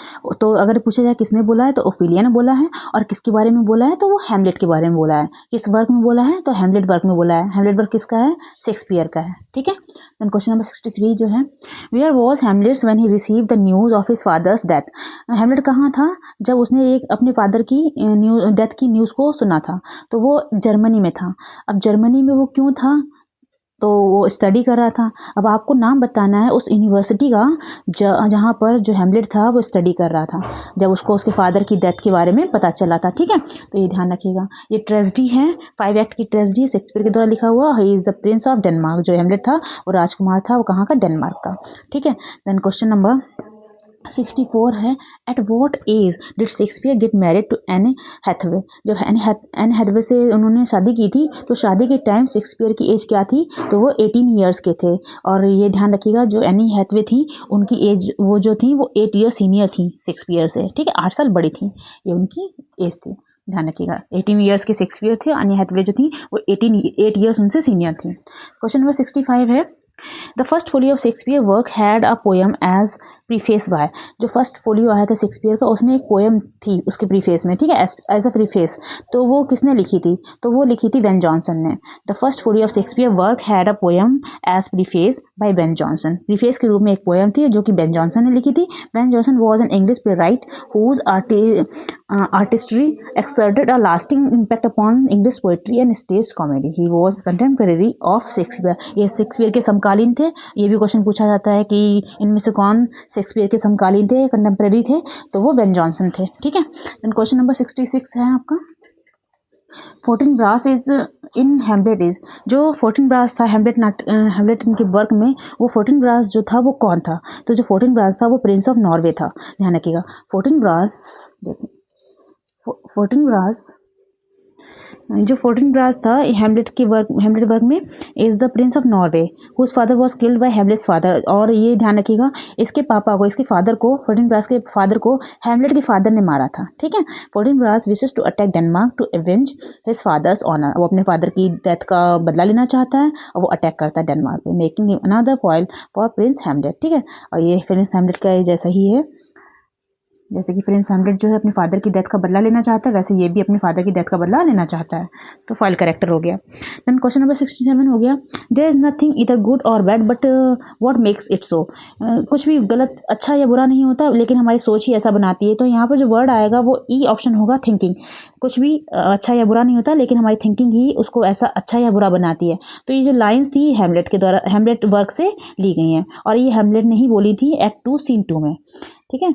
तो अगर पूछा जाए किसने बोला है तो ओफेलिया ने बोला है, और किसके बारे में बोला है तो वो हैमलेट के बारे में बोला है। किस वर्क में बोला है तो हैमलेट वर्क में बोला है। हैमलेट वर्क किसका है? शेक्सपियर का है, ठीक है। देन क्वेश्चन नंबर 63 जो है, where was Hamlet when he receive the news of his father's death. Hamlet कहाँ था जब उसने एक अपने फादर की डेथ की न्यूज़ को सुना था? तो वो जर्मनी में था। अब जर्मनी में वो क्यों था? तो वो स्टडी कर रहा था। अब आपको नाम बताना है उस यूनिवर्सिटी का जहाँ पर जो हैमलेट था वो स्टडी कर रहा था जब उसको उसके फादर की डेथ के बारे में पता चला था, ठीक है। तो ये ध्यान रखिएगा। ये ट्रेजेडी है, 5 एक्ट की ट्रेजेडी शेक्सपियर के द्वारा लिखा हुआ। He is the Prince of Denmark. जो हैमलेट था वो राजकुमार था, वो कहाँ का? डेनमार्क का, ठीक है। देन क्वेश्चन नंबर 64 है, at what age did Shakespeare get married to Anne Hathaway. जब एन हैथवे से उन्होंने शादी की थी तो शादी के टाइम शेक्सपियर की एज क्या थी? तो वो 18 ईयर्स के थे। और ये ध्यान रखिएगा जो एनी हैथवे थी उनकी एज वो जो थी वो 8 ईयर सीनियर थी शेक्सपियर से, ठीक है। 8 साल बड़ी थी, ये उनकी एज थी, ध्यान रखिएगा। 18 ईयर्स के शेक्सपियर थे, एनी हैथवे जो थी वो 8 ईयर्स उनसे सीनियर थी। क्वेश्चन नंबर 65 है, the first folio of Shakespeare work had a poem as preface by. जो फर्स्ट फोलियो आया था शेक्सपियर का उसमें एक पोएम थी उसके प्रीफेस में, ठीक है, एज अ प्रीफेस। तो वो किसने लिखी थी? तो वो लिखी थी बेन जॉनसन ने। The first folio of Shakespeare work had a poem as preface by Ben Jonson. Preface के रूप में एक पोएम थी जो कि बेन जॉनसन ने लिखी थी। Ben Jonson was an English playwright whose artistry exerted a lasting impact upon English poetry and stage comedy. He was contemporary of Shakespeare. ये शेक्सपियर के समकालीन थे। ये भी क्वेश्चन पूछा जाता है कि इनमें से कौन शेक्सपियर के समकालीन थे, कंटेम्प्रेरी थे, तो वो बेन जॉनसन थे, ठीक है। देन क्वेश्चन नंबर 66 है आपका, 14 ब्रास इज इन हैमलेट इज। जो 14 ब्रास था हैमलेट इनके वर्क में, वो 14 ब्रास जो था वो कौन था? तो जो 14 ब्रास था वो प्रिंस ऑफ नॉर्वे था, ध्यान रखिएगा। 14 ब्रास, देखिए 14 ब्रास, जो 14 ब्रास था हैमलेट वर्क में is the Prince of Norway whose father was killed by Hamlet's father. और ये ध्यान रखिएगा इसके पापा को, इसके फादर को, 14 ब्रास के फादर को हैमलेट के फादर ने मारा था, ठीक है। 14 ब्रास wishes to attack Denmark to avenge his father's honour. वो अपने फादर की डेथ का बदला लेना चाहता है और वो अटैक करता है डेनमार्क पे, making him another foil for Prince Hamlet, ठीक है। और ये प्रिंस हैमलेट का जैसा ही है, जैसे कि प्रिंस हैमलेट जो है अपने फादर की डेथ का बदला लेना चाहता है, वैसे ये भी अपने फादर की डेथ का बदला लेना चाहता है। तो फॉइल करेक्टर हो गया। देन क्वेश्चन नंबर 67 हो गया, देयर इज़ नथिंग इधर गुड और bad but what makes it so. कुछ भी गलत, अच्छा या बुरा नहीं होता, लेकिन हमारी सोच ही ऐसा बनाती है। तो यहाँ पर जो वर्ड आएगा वो ई ऑप्शन होगा, थिंकिंग। कुछ भी अच्छा या बुरा नहीं होता, लेकिन हमारी थिंकिंग ही उसको ऐसा अच्छा या बुरा बनाती है। तो ये जो लाइन्स थी हैमलेट के द्वारा, हैमलेट वर्क से ली गई हैं, और ये हैमलेट ने ही बोली थी एक्ट 2 सीन 2 में, ठीक है।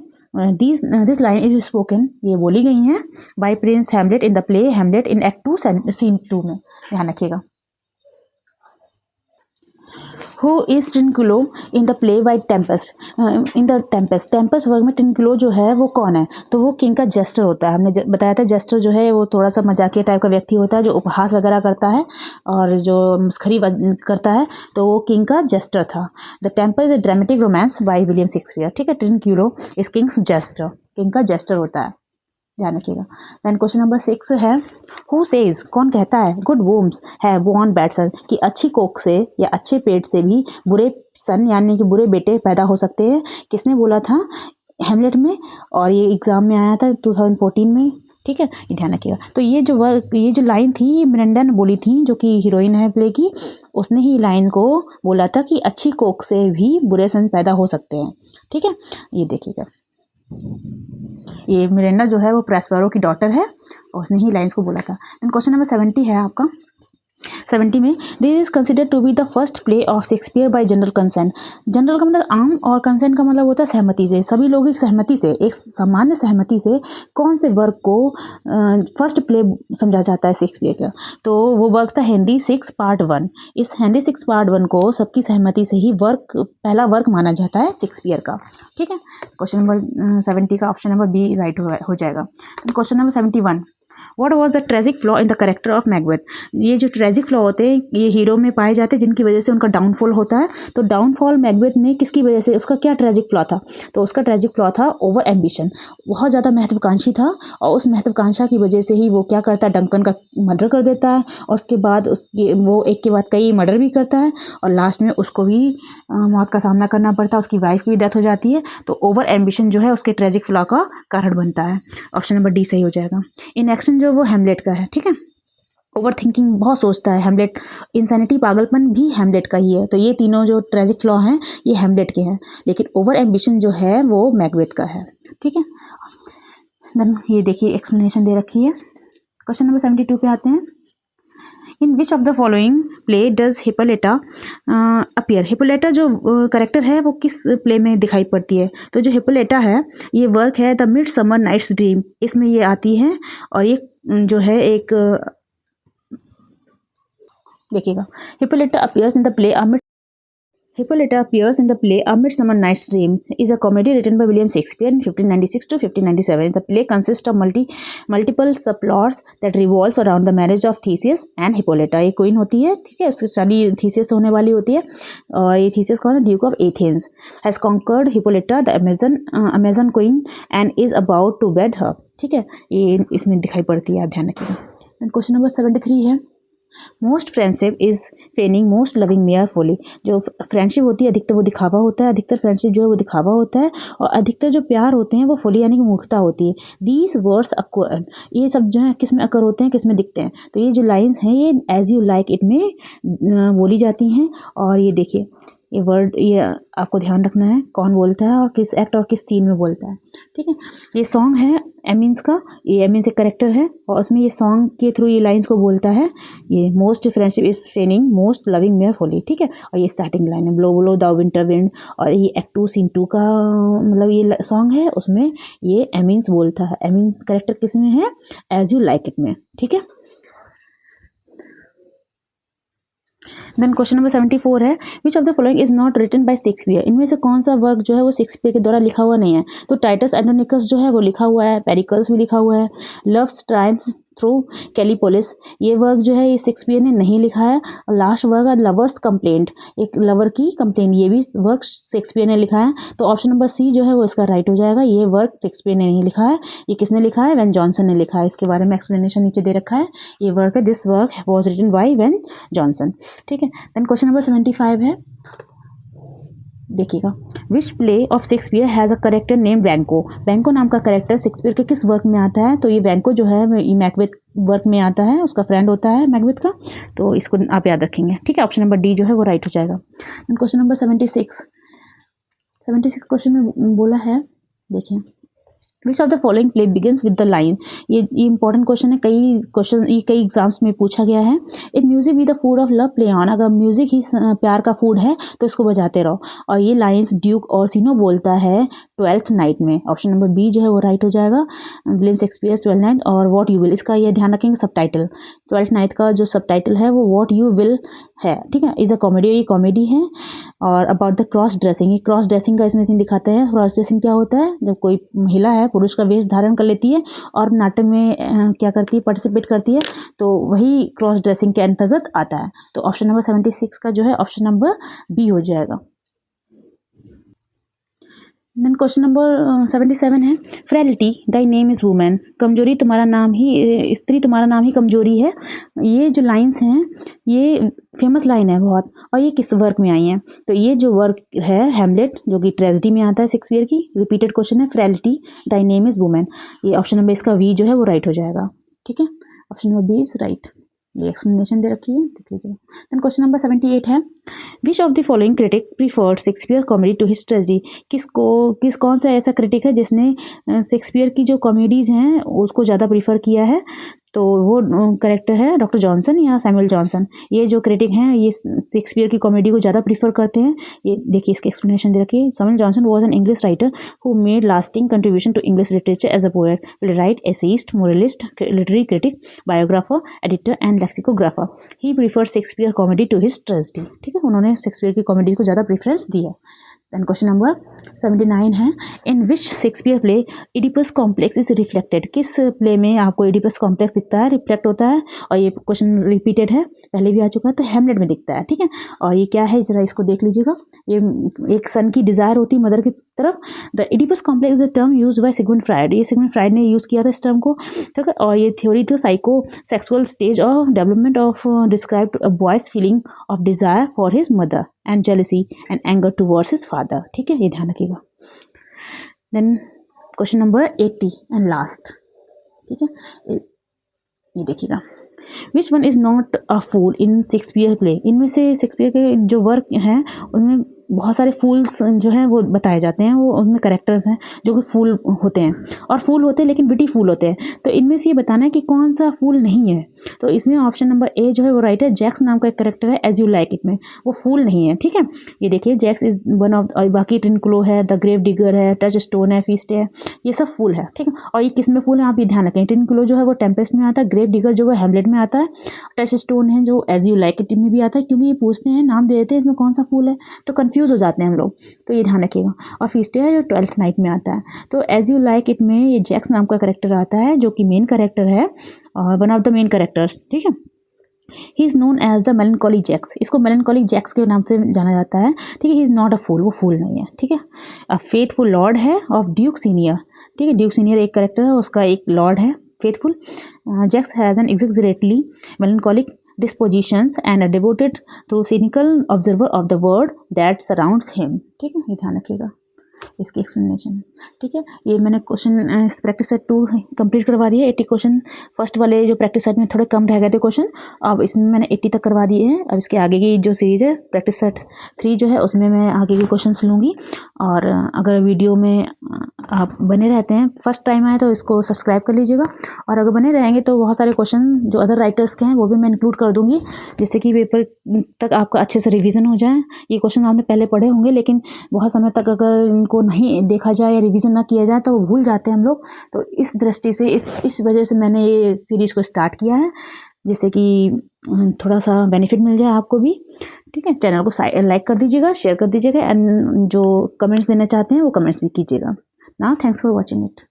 दिस लाइन इज स्पोकन, ये बोली गई हैं by Prince Hamlet in the play Hamlet in act 2 scene 2 में, ध्यान रखिएगा। Who is Trinculo in the play by Tempest, in the Tempest work में ट्रिनक्लो जो है वो कौन है? तो वो किंग का जेस्टर होता है। हमने बताया था जेस्टर जो है वो थोड़ा सा मजाकिया टाइप का व्यक्ति होता है जो उपहास वगैरह करता है और जो मस्खरी करता है, तो वो किंग का जेस्टर था। The tempest is a dramatic romance by William Shakespeare, ठीक है। Trinculo is king's jester, king का जेस्टर होता है, ध्यान रखिएगा। देन क्वेश्चन नंबर 6 है, हु सेज, कौन कहता है, गुड वूम्स है बोर्न बैड सन, कि अच्छी कोख से या अच्छे पेट से भी बुरे सन यानी कि बुरे बेटे पैदा हो सकते हैं। किसने बोला था? हैमलेट में, और ये एग्जाम में आया था 2014 में, ठीक है, ये ध्यान रखिएगा। तो ये जो लाइन थी ये मिरांडा ने बोली थी, जो कि हीरोइन है प्ले की, उसने ही लाइन को बोला था कि अच्छी कोख से भी बुरे सन पैदा हो सकते हैं, ठीक है। ये देखिएगा, ये मिरांडा जो है वो प्रेस्पेरो की डॉटर है और उसने ही लाइन्स को बोला था। एंड क्वेश्चन नंबर 70 है आपका, 70 में this is consider to be the first play of Shakespeare by general consent. General का मतलब आम और कंसेंट का मतलब होता है सहमति से, सभी लोग एक सहमति से, एक सामान्य सहमति से कौन से वर्क को फर्स्ट प्ले समझा जाता है शेक्सपियर का। तो वो वर्क था हेनरी 6 पार्ट 1। इस हेनरी 6 पार्ट 1 को सबकी सहमति से ही वर्क पहला वर्क माना जाता है शेक्सपियर का। ठीक है, क्वेश्चन नंबर 70 का ऑप्शन नंबर बी राइट हो जाएगा। Question number 71, What was the tragic flaw in the character of Macbeth? ये जो ट्रेजिक फ्लॉ होते हैं ये हीरो में पाए जाते हैं जिनकी वजह से उनका डाउनफॉल होता है। तो डाउनफॉल मैकबेथ में किसकी वजह से, उसका क्या ट्रेजिक फ्लॉ था? तो उसका ट्रेजिक फ्लॉ था ओवर एम्बिशन, बहुत ज़्यादा महत्वाकांक्षी था और उस महत्वाकांक्षा की वजह से ही वो क्या करता है, डंकन का मर्डर कर देता है और उसके बाद उसके वो एक के बाद कई मर्डर भी करता है और लास्ट में उसको भी मौत का सामना करना पड़ता है, उसकी वाइफ की भी डेथ हो जाती है। तो ओवर एम्बिशन जो है उसके ट्रेजिक फ्लॉ का कारण बनता है। ऑप्शन नंबर डी सही हो जाएगा। इन एक्शन जो वो हेमलेट का है। ठीक है, ओवर थिंकिंग बहुत सोचता है हेमलेट, इंसैनिटी पागलपन भी हेमलेट का ही है। तो ये तीनों जो ट्रेजिक फ्लॉ हैं ये हेमलेट के हैं, लेकिन ओवर एम्बिशन जो है वो मैकबेथ का है। ठीक है, देन ये देखिए एक्सप्लेनेशन दे रखी है। क्वेश्चन नंबर 72 पे आते हैं। In which of the following play does Hippolyta appear? Hippolyta जो करेक्टर है वो किस प्ले में दिखाई पड़ती है? तो जो हिप्पोलिटा है ये वर्क है द मिडसमर नाइट्स ड्रीम, इसमें ये आती है और ये जो है एक देखिएगा, Hippolyta appears in the play Hippolyta appears in the play A Midsummer Night's Dream is a comedy written by William Shakespeare in 1596 to 1597. The play consists of multiple subplots that revolves around the marriage of Theseus and Hippolyta. ये queen होती है, ठीक है, उसकी शादी Theseus होने वाली होती है और ये थीसियस कौन है? Duke of Athens has conquered Hippolyta the Amazon queen and is about to wed her. ठीक है, ये इसमें दिखाई पड़ती है, आप ध्यान रखिएगा। क्वेश्चन नंबर 73 है। Most friendship is फेनिंग most loving mayor fully. जो फ्रेंडशिप होती है अधिकतर वो दिखावा होता है, अधिकतर फ्रेंडशिप जो है वो दिखावा होता है और अधिकतर जो प्यार होते हैं वो फुली यानी कि मूर्खता होती है। दीज वर्ड्स अक्वर, ये सब जो है किस में अकर होते हैं, किस में दिखते हैं? तो ये जो लाइंस हैं ये एज यू लाइक इट में बोली जाती हैं। और ये देखिए ये वर्ड, ये आपको ध्यान रखना है कौन बोलता है और किस एक्ट और किस सीन में बोलता है। ठीक है, ये सॉन्ग है एमिन्स का, ये एमिन्स एक करेक्टर है और उसमें ये सॉन्ग के थ्रू ये लाइंस को बोलता है। ये most friendship is फेनिंग most loving mayor fully. ठीक है, और ये स्टार्टिंग लाइन है blow blow the winter wind और ये एक्ट 2 सीन 2 का मतलब ये सॉन्ग है, उसमें ये एमिन्स बोलता है। एमिन करेक्टर किस में है? एज यू लाइक इट में। ठीक है, देन क्वेश्चन नंबर 74 है। Which of the following is not written by Shakespeare? इनमें से कौन सा वर्क जो है वो शेक्सपियर के द्वारा लिखा हुआ नहीं है? तो टाइटस एंड्रोनिकस जो है वो लिखा हुआ है, पेरिकल्स भी लिखा हुआ है, लव्स ट्रायम्फ थ्रू कैलिपोलिस ये वर्क जो है ये शेक्सपियर ने नहीं लिखा है। और लास्ट वर्क है लवर्स कंप्लेंट, एक लवर की कंप्लेंट, ये भी वर्क शेक्सपियर ने लिखा है। तो ऑप्शन नंबर सी जो है वो इसका राइट हो जाएगा। ये वर्क शेक्सपियर ने नहीं लिखा है, ये किसने लिखा है? वेन जॉनसन ने लिखा है। इसके बारे में एक्सप्लेनेशन नीचे दे रखा है। ये वर्क है this work was written by Ben Jonson. ठीक है, देन क्वेश्चन नंबर 75 है, देखिएगा। Which play of Shakespeare has a character name Banquo? Banquo नाम का करेक्टर शेक्सपियर के किस वर्क में आता है? तो ये वैंको जो है मैकबेथ वर्क में आता है, उसका फ्रेंड होता है मैकबेथ का। तो इसको आप याद रखेंगे। ठीक है, ऑप्शन नंबर डी जो है वो राइट हो जाएगा। क्वेश्चन नंबर 76 क्वेश्चन में बोला है, देखिए विच of the following play begins with the line? ये इंपॉर्टेंट क्वेश्चन है, कई एग्जाम्स में पूछा गया है। It music with the food of love play on, अगर म्यूजिक ही प्यार का फूड है तो इसको बजाते रहो। और ये लाइंस ड्यूक और सीनो बोलता है 12th नाइट में। ऑप्शन नंबर बी जो है वो राइट हो जाएगा। विलियम शेक्सपियर 12th नाइट और वॉट यू विल, इसका ये ध्यान रखेंगे सबटाइटल 12th नाइट का जो सबटाइटल है वो वॉट यू विल है। ठीक है, इज़ अ कॉमेडी, ये कॉमेडी है। और अबाउट द क्रॉस ड्रेसिंग, ये क्रॉस ड्रेसिंग का इसमें सीन दिखाते हैं। क्रॉस ड्रेसिंग क्या होता है? जब कोई महिला है पुरुष का वेश धारण कर लेती है और नाटक में क्या करती है? पार्टिसिपेट करती है, तो वही क्रॉस ड्रेसिंग के अंतर्गत आता है। तो ऑप्शन नंबर 76 का जो है ऑप्शन नंबर बी हो जाएगा। देन क्वेश्चन नंबर 77 है। Frailty thy name is women, कमजोरी तुम्हारा नाम ही, स्त्री तुम्हारा नाम ही कमजोरी है। ये जो लाइंस हैं ये फेमस लाइन है बहुत, और ये किस वर्क में आई हैं? तो ये जो वर्क है हेमलेट जो कि ट्रेजेडी में आता है शेक्सपियर की, रिपीटेड क्वेश्चन है। Frailty thy name is women, ये ऑप्शन नंबर इसका वी जो है वो राइट हो जाएगा। ठीक है, option number B is right. ये एक्सप्लेनेशन दे रखी है, देख लीजिए। देन क्वेश्चन नंबर 78 है। Which of the following critic preferred Shakespeare comedy to his tragedy? कौन सा ऐसा क्रिटिक है जिसने शेक्सपियर की जो कॉमेडीज़ हैं उसको ज़्यादा प्रीफर किया है? तो वो करेक्टर है डॉक्टर जॉनसन या सैमुअल जॉनसन। ये जो क्रिटिक हैं ये शेक्सपियर की कॉमेडी को ज़्यादा प्रीफर करते हैं। ये देखिए इसकी एक्सप्लेनेशन दे रखी है। Samuel Johnson was an English writer who made lasting contribution to English literature as a poet, right, essayist, moralist, literary critic, biographer, editor and lexicographer. He prefer Shakespeare comedy to his tragedy. ठीक है, उन्होंने Shakespeare की comedy को ज़्यादा preference दी है। Then question number 79 है, in which Shakespeare play Oedipus complex is reflected. किस play में आपको इडिपस कॉम्प्लेक्स दिखता है, रिफ्लेक्ट होता है? और ये क्वेश्चन रिपीटेड है, पहले भी आ चुका है, तो हेमलेट में दिखता है। ठीक है, और ये क्या है जरा इसको देख लीजिएगा। ये एक सन की डिज़ायर होती है मदर की तरफ। The Oedipus complex is a term use by Sigmund Freud. ये सिगमंड फ्रायड ने यूज़ किया था इस टर्म को। ठीक है, और ये थ्योरी थी psychosexual stage of development of describe a boy's feeling of desire for his mother and jealousy and anger towards his father. ठीक है, ये ध्यान रखिएगा। Then question number 80 and last. ठीक है, ये देखिएगा, which one is not a fool in Shakespeare play. इनमें से शेक्सपियर के जो वर्क हैं उनमें बहुत सारे फूल्स जो हैं वो बताए जाते हैं, वो उनमें करेक्टर्स हैं जो कि फूल होते हैं, और फूल होते हैं लेकिन विटी फूल होते हैं। तो इनमें से ये बताना है कि कौन सा फूल नहीं है। तो इसमें ऑप्शन नंबर ए जो है वो राइट है। जैक्स नाम का एक करेक्टर है एज यू लाइक इट में, वो फूल नहीं है। ठीक है, ये देखिए जैक्स इज वन ऑफ, बाकी ट्रिनक्लो है, द ग्रेव डिगर है, टच स्टोन है, फीस्ट है, ये सब फूल है। ठीक है, और ये किस में फूल है आप ये ध्यान रखें। ट्रिनक्लो जो है वो टेम्पेस्ट में आता है, ग्रेव डिगर जो है हेमलेट में आता है, टच स्टोन है जो एज यू लाइक इट में भी आता है। क्योंकि ये पूछते हैं, नाम दे देते हैं इसमें कौन सा फूल है, तो कन्फ्यूज़ हो जाते हैं हम लोग, तो ये ध्यान रखिएगा। और फीस्ट है जो 12th नाइट में आता है। तो एज यू लाइक इट में ये जैक्स नाम का करेक्टर आता है जो कि मेन करेक्टर है और one of the main characters. ठीक है, he is known as the melancholy Jaques. इसको मेलनकॉली जैक्स के नाम से जाना जाता है। ठीक है, ही इज़ नॉट अ फूल, वो फूल नहीं है। ठीक है, अ फेथफुल लॉर्ड है ऑफ ड्यूक सीनियर। ठीक है, ड्यूक सीनियर एक करेक्टर है, उसका एक लॉर्ड है faithful. Jaques has an exaggeratedly melancholic dispositions and a devoted through cynical observer of the world that surrounds him। ठीक है, ये ध्यान रखिएगा इसकी एक्सप्लेनेशन। ठीक है, ये मैंने क्वेश्चन प्रैक्टिस सेट 2 कंप्लीट करवा दिए। 80 क्वेश्चन फर्स्ट वाले जो प्रैक्टिस सेट में थोड़े कम रह गए थे क्वेश्चन, अब इसमें मैंने 80 तक करवा दिए हैं। अब इसके आगे की जो सीरीज है प्रैक्टिस सेट 3 जो है उसमें मैं आगे के क्वेश्चन लूँगी। और अगर वीडियो में आप बने रहते हैं, फर्स्ट टाइम आए तो इसको सब्सक्राइब कर लीजिएगा, और अगर बने रहेंगे तो बहुत सारे क्वेश्चन जो अदर राइटर्स के हैं वो भी मैं इंक्लूड कर दूँगी, जिससे कि पेपर तक आपका अच्छे से रिविज़न हो जाए। ये क्वेश्चन आपने पहले पढ़े होंगे लेकिन बहुत समय तक अगर को नहीं देखा जाए या रिवीजन ना किया जाए तो वो भूल जाते हैं हम लोग। तो इस दृष्टि से इस वजह से मैंने ये सीरीज़ को स्टार्ट किया है, जिससे कि थोड़ा सा बेनिफिट मिल जाए आपको भी। ठीक है, चैनल को लाइक कर दीजिएगा, शेयर कर दीजिएगा, एंड जो कमेंट्स देना चाहते हैं वो कमेंट्स भी कीजिएगा। Now thanks for watching it.